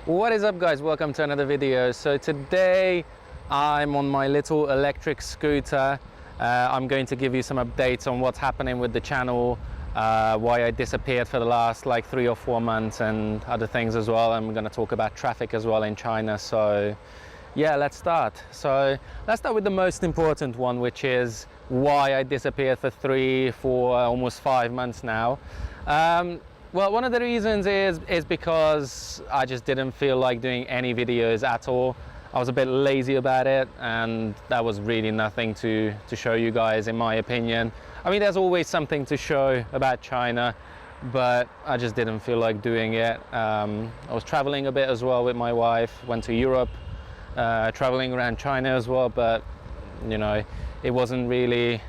What is up, guys? Welcome to another video. So today I'm on my little electric scooter. I'm going to give you some updates on what's happening with the channel, why I disappeared for the last like 3 or 4 months and other things as well. I'm going to talk about traffic as well in China. So yeah, let's start. So let's start with the most important one, which is why I disappeared for 3, 4, almost 5 months now. Well, one of the reasons is because I just didn't feel like doing any videos at all. I was a bit lazy about it, and that was really nothing to show you guys, in my opinion. I mean, there's always something to show about China, but I just didn't feel like doing it. I was traveling a bit as well with my wife, went to Europe, traveling around China as well, but you know, it wasn't really,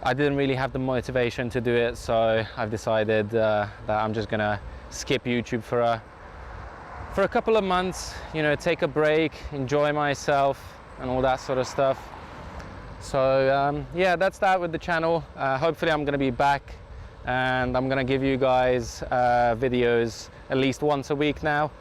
I didn't really have the motivation to do it, so I've decided that I'm just gonna skip YouTube for a couple of months, you know, take a break, enjoy myself and all that sort of stuff. So yeah, that's that with the channel. Hopefully I'm gonna be back and I'm gonna give you guys videos at least once a week now.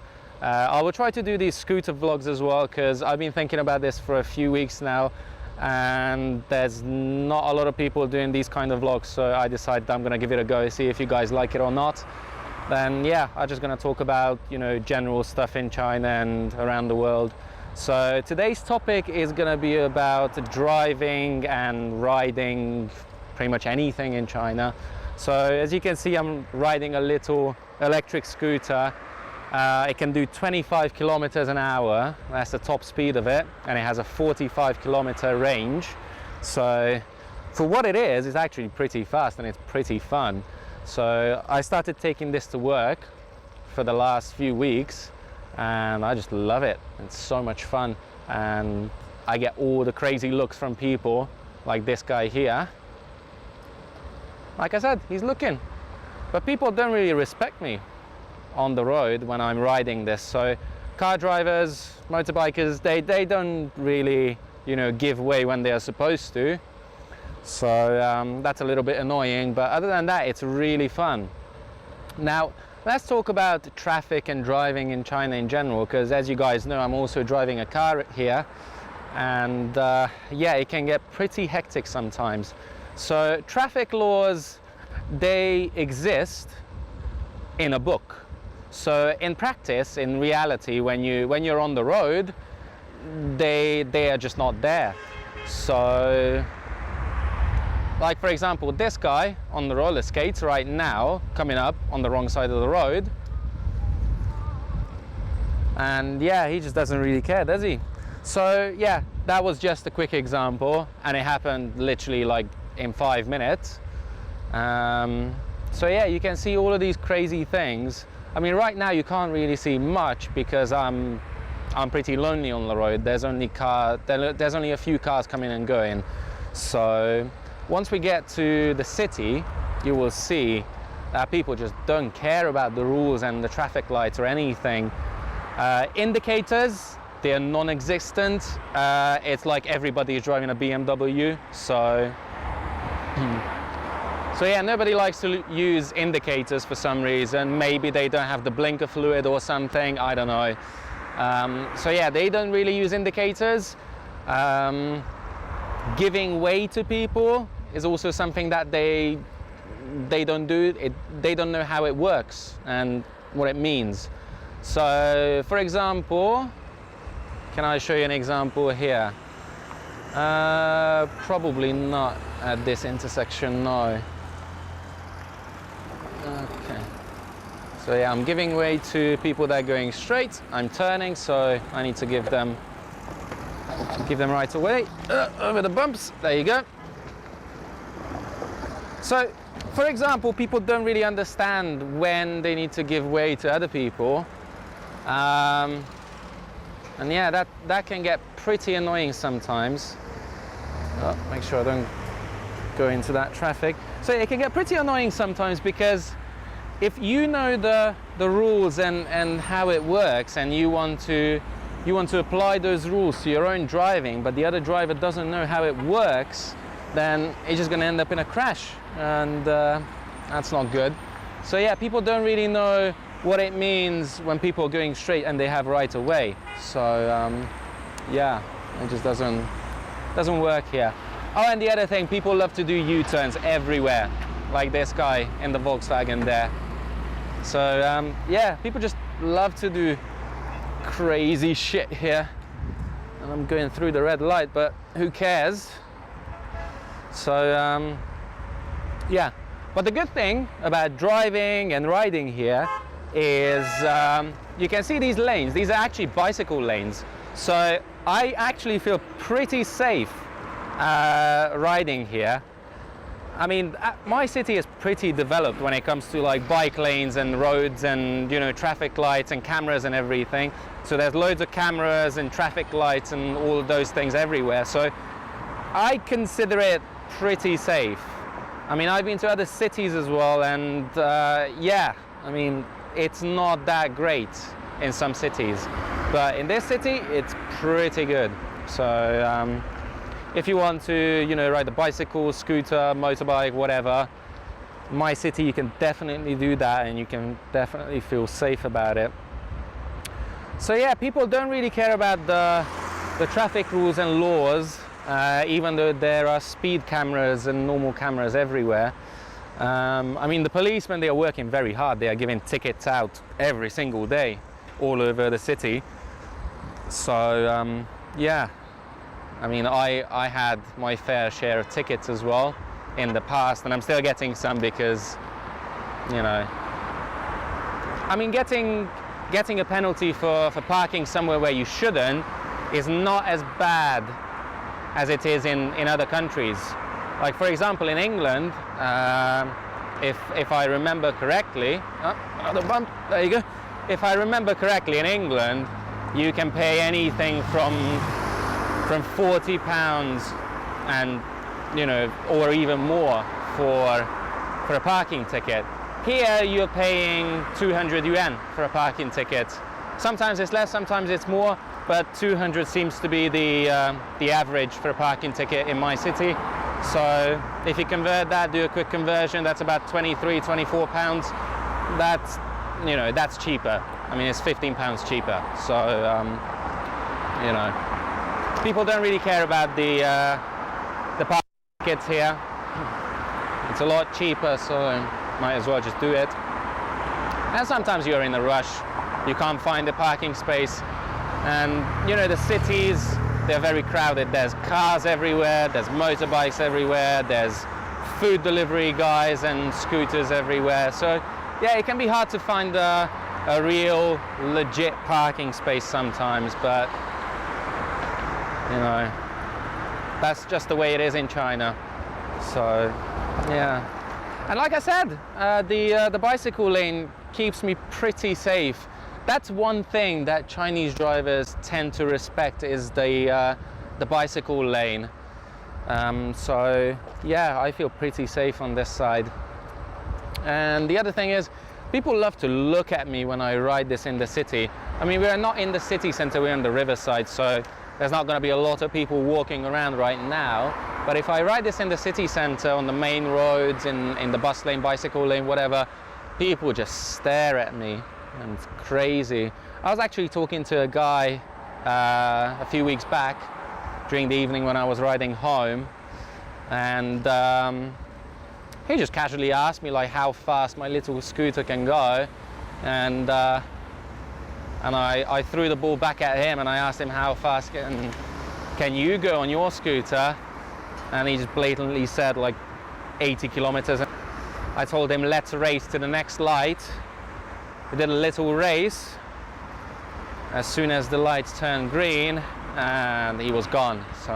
I will try to do these scooter vlogs as well, because I've been thinking about this for a few weeks now, and there's not a lot of people doing these kind of vlogs, so I decided I'm gonna give it a go, see if you guys like it or not. Then yeah, I'm just gonna talk about, you know, general stuff in China and around the world. So today's topic is gonna be about driving and riding pretty much anything in China. So as you can see, I'm riding a little electric scooter. It can do 25 kilometers an hour. That's the top speed of it, and it has a 45-kilometer range. So for what it is, it's actually pretty fast and it's pretty fun. So I started taking this to work for the last few weeks, and I just love it. It's so much fun, and I get all the crazy looks from people, like this guy here. Like I said, he's looking, but people don't really respect me on the road when I'm riding this. So car drivers, motorbikers, they don't really, you know, give way when they are supposed to. So that's a little bit annoying, but other than that, it's really fun. Now let's talk about traffic and driving in China in general, because as you guys know, I'm also driving a car here, and yeah, it can get pretty hectic sometimes. So traffic laws, they exist in a book. So in practice, in reality, when you're on the road, they are just not there. So like, for example, this guy on the roller skates right now, coming up on the wrong side of the road, and yeah, he just doesn't really care, does he? So yeah, that was just a quick example, and it happened literally like in 5 minutes. So yeah, you can see all of these crazy things. I mean, right now you can't really see much because I'm pretty lonely on the road. There's only a few cars coming and going. So once we get to the city, you will see that people just don't care about the rules and the traffic lights or anything. Indicators, they're non-existent. It's like everybody is driving a BMW. So yeah, nobody likes to use indicators for some reason. Maybe they don't have the blinker fluid or something, I don't know. So yeah, they don't really use indicators. Giving way to people is also something that they don't do. They don't know how it works and what it means. So for example, can I show you an example here? Probably not at this intersection, no. Okay, so yeah, I'm giving way to people that are going straight. I'm turning, so I need to give them right away. Over the bumps, there you go. So for example, people don't really understand when they need to give way to other people, and yeah, that can get pretty annoying sometimes. Make sure I don't go into that traffic. So it can get pretty annoying sometimes, because if you know the rules and how it works, and you want to apply those rules to your own driving, but the other driver doesn't know how it works, then it's just going to end up in a crash, and that's not good. So yeah, people don't really know what it means when people are going straight and they have right of way. So yeah, it just doesn't work here. Oh, and the other thing, people love to do U-turns everywhere, like this guy in the Volkswagen there. So yeah, people just love to do crazy shit here. And I'm going through the red light, but who cares? So yeah, but the good thing about driving and riding here is you can see these lanes. These are actually bicycle lanes. So I actually feel pretty safe riding here. I mean, my city is pretty developed when it comes to like bike lanes and roads and, you know, traffic lights and cameras and everything. So there's loads of cameras and traffic lights and all of those things everywhere. So I consider it pretty safe. I mean, I've been to other cities as well, and yeah, I mean, it's not that great in some cities, but in this city, it's pretty good. So if you want to, you know, ride a bicycle, scooter, motorbike, whatever, my city, you can definitely do that, and you can definitely feel safe about it. So yeah, people don't really care about the traffic rules and laws, even though there are speed cameras and normal cameras everywhere. I mean, the policemen, they are working very hard. They are giving tickets out every single day all over the city. So yeah, I mean, I had my fair share of tickets as well in the past, and I'm still getting some because, you know, I mean, getting a penalty for parking somewhere where you shouldn't is not as bad as it is in other countries. Like, for example, in England, if I remember correctly, another bump, there you go. If I remember correctly, in England, you can pay anything from £40 and, you know, or even more for a parking ticket. Here you're paying 200 yuan for a parking ticket. Sometimes it's less, sometimes it's more, but 200 seems to be the average for a parking ticket in my city. So if you convert that, do a quick conversion, that's about 23, 24 pounds. That's, you know, that's cheaper. I mean, it's 15 pounds cheaper. So, you know, people don't really care about the parking tickets here. It's a lot cheaper, so might as well just do it. And sometimes you're in a rush, you can't find a parking space, and you know, the cities, they're very crowded. There's cars everywhere, there's motorbikes everywhere, there's food delivery guys and scooters everywhere. So yeah, it can be hard to find a real legit parking space sometimes, but you know, that's just the way it is in China. So yeah. And like I said, the bicycle lane keeps me pretty safe. That's one thing that Chinese drivers tend to respect, is the bicycle lane. So yeah, I feel pretty safe on this side. And the other thing is, people love to look at me when I ride this in the city. I mean, we're not in the city center, we're on the riverside, so there's not going to be a lot of people walking around right now. But if I ride this in the city center, on the main roads, in the bus lane, bicycle lane, whatever, people just stare at me, and it's crazy. I was actually talking to a guy a few weeks back during the evening when I was riding home, and he just casually asked me like how fast my little scooter can go, and I threw the ball back at him and I asked him, how fast can you go on your scooter? And he just blatantly said like 80 kilometers. I told him, let's race to the next light. We did a little race. As soon as the lights turned green, and he was gone. So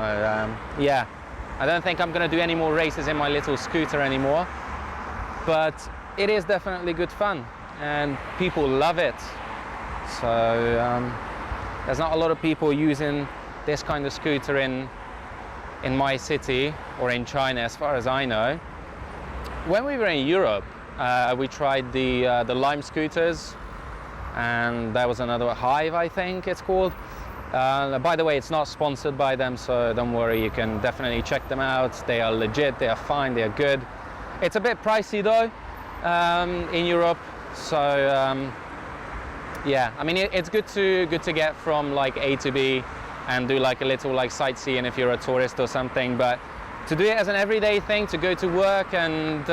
yeah, I don't think I'm gonna do any more races in my little scooter anymore, but it is definitely good fun and people love it. So there's not a lot of people using this kind of scooter in my city or in China, as far as I know. When we were in Europe, we tried the Lime scooters, and there was another Hive, I think it's called. By the way, it's not sponsored by them, so don't worry, you can definitely check them out. They are legit, they are fine, they are good. It's a bit pricey though in Europe, so yeah, I mean it's good to get from like A to B and do like a little like sightseeing if you're a tourist or something, but to do it as an everyday thing, to go to work and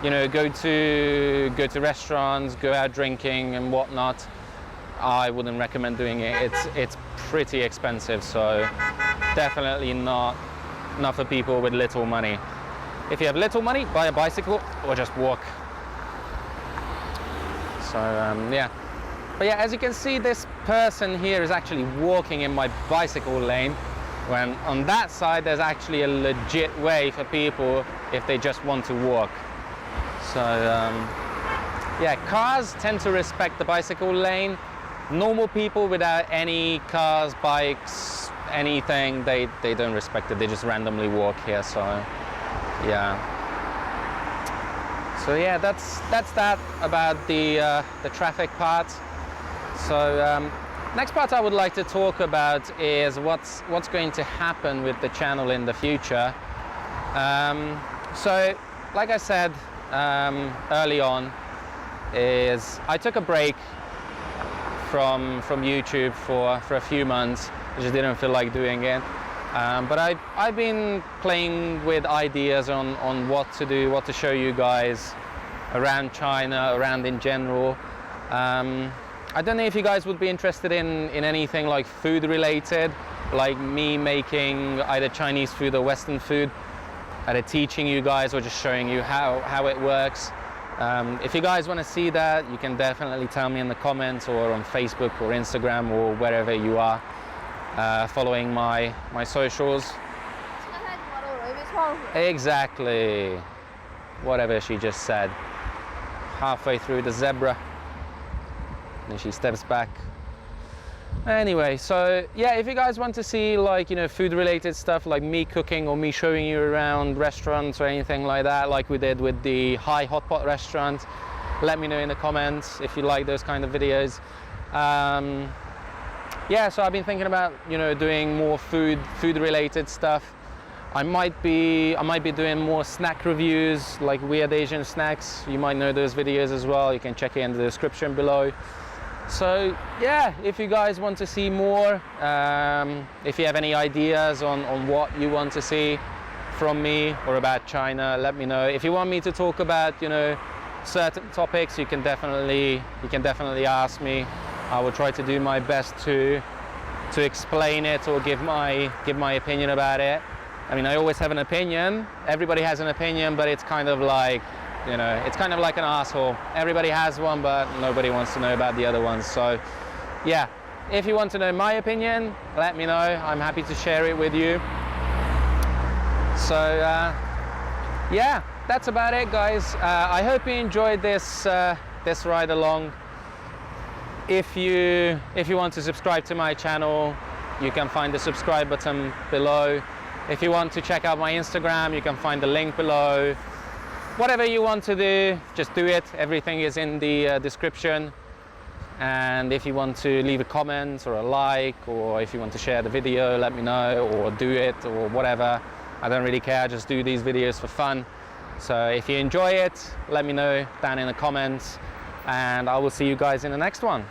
you know go to restaurants, go out drinking and whatnot, I wouldn't recommend doing it. It's pretty expensive, so definitely not for people with little money. If you have little money, buy a bicycle or just walk. So yeah, but yeah, as you can see, this person here is actually walking in my bicycle lane, when on that side there's actually a legit way for people if they just want to walk. So yeah, cars tend to respect the bicycle lane. Normal people without any cars, bikes, anything, they don't respect it. They just randomly walk here. So yeah. So yeah, that's that about the traffic part. So next part I would like to talk about is what's going to happen with the channel in the future. So like I said early on, is I took a break from YouTube for a few months. I just didn't feel like doing it. But I've been playing with ideas on what to do, what to show you guys around China, around in general. I don't know if you guys would be interested in anything like food related, like me making either Chinese food or Western food, either teaching you guys or just showing you how it works. If you guys want to see that, you can definitely tell me in the comments or on Facebook or Instagram or wherever you are following my socials. Exactly. Whatever she just said. Halfway through the zebra. And she steps back. Anyway, so yeah, if you guys want to see like, you know, food related stuff like me cooking or me showing you around restaurants or anything like that, like we did with the High Hot Pot restaurant, let me know in the comments if you like those kind of videos. Yeah, so I've been thinking about, you know, doing more food related stuff. I might be doing more snack reviews, like weird Asian snacks. You might know those videos as well. You can check it in the description below. So yeah, if you guys want to see more, if you have any ideas on what you want to see from me or about China, let me know. If you want me to talk about, you know, certain topics, you can definitely ask me. I will try to do my best to explain it or give my opinion about it. I mean, I always have an opinion. Everybody has an opinion, but it's kind of like, you know, it's kind of like an asshole. Everybody has one, but nobody wants to know about the other ones. So yeah, if you want to know my opinion, let me know. I'm happy to share it with you. So yeah, that's about it, guys. I hope you enjoyed this ride along. If you want to subscribe to my channel, you can find the subscribe button below. If you want to check out my Instagram, you can find the link below. Whatever you want to do, just do it. Everything is in the description. And if you want to leave a comment or a like, or if you want to share the video, let me know, or do it, or whatever. I don't really care, I just do these videos for fun. So if you enjoy it, let me know down in the comments, and I will see you guys in the next one.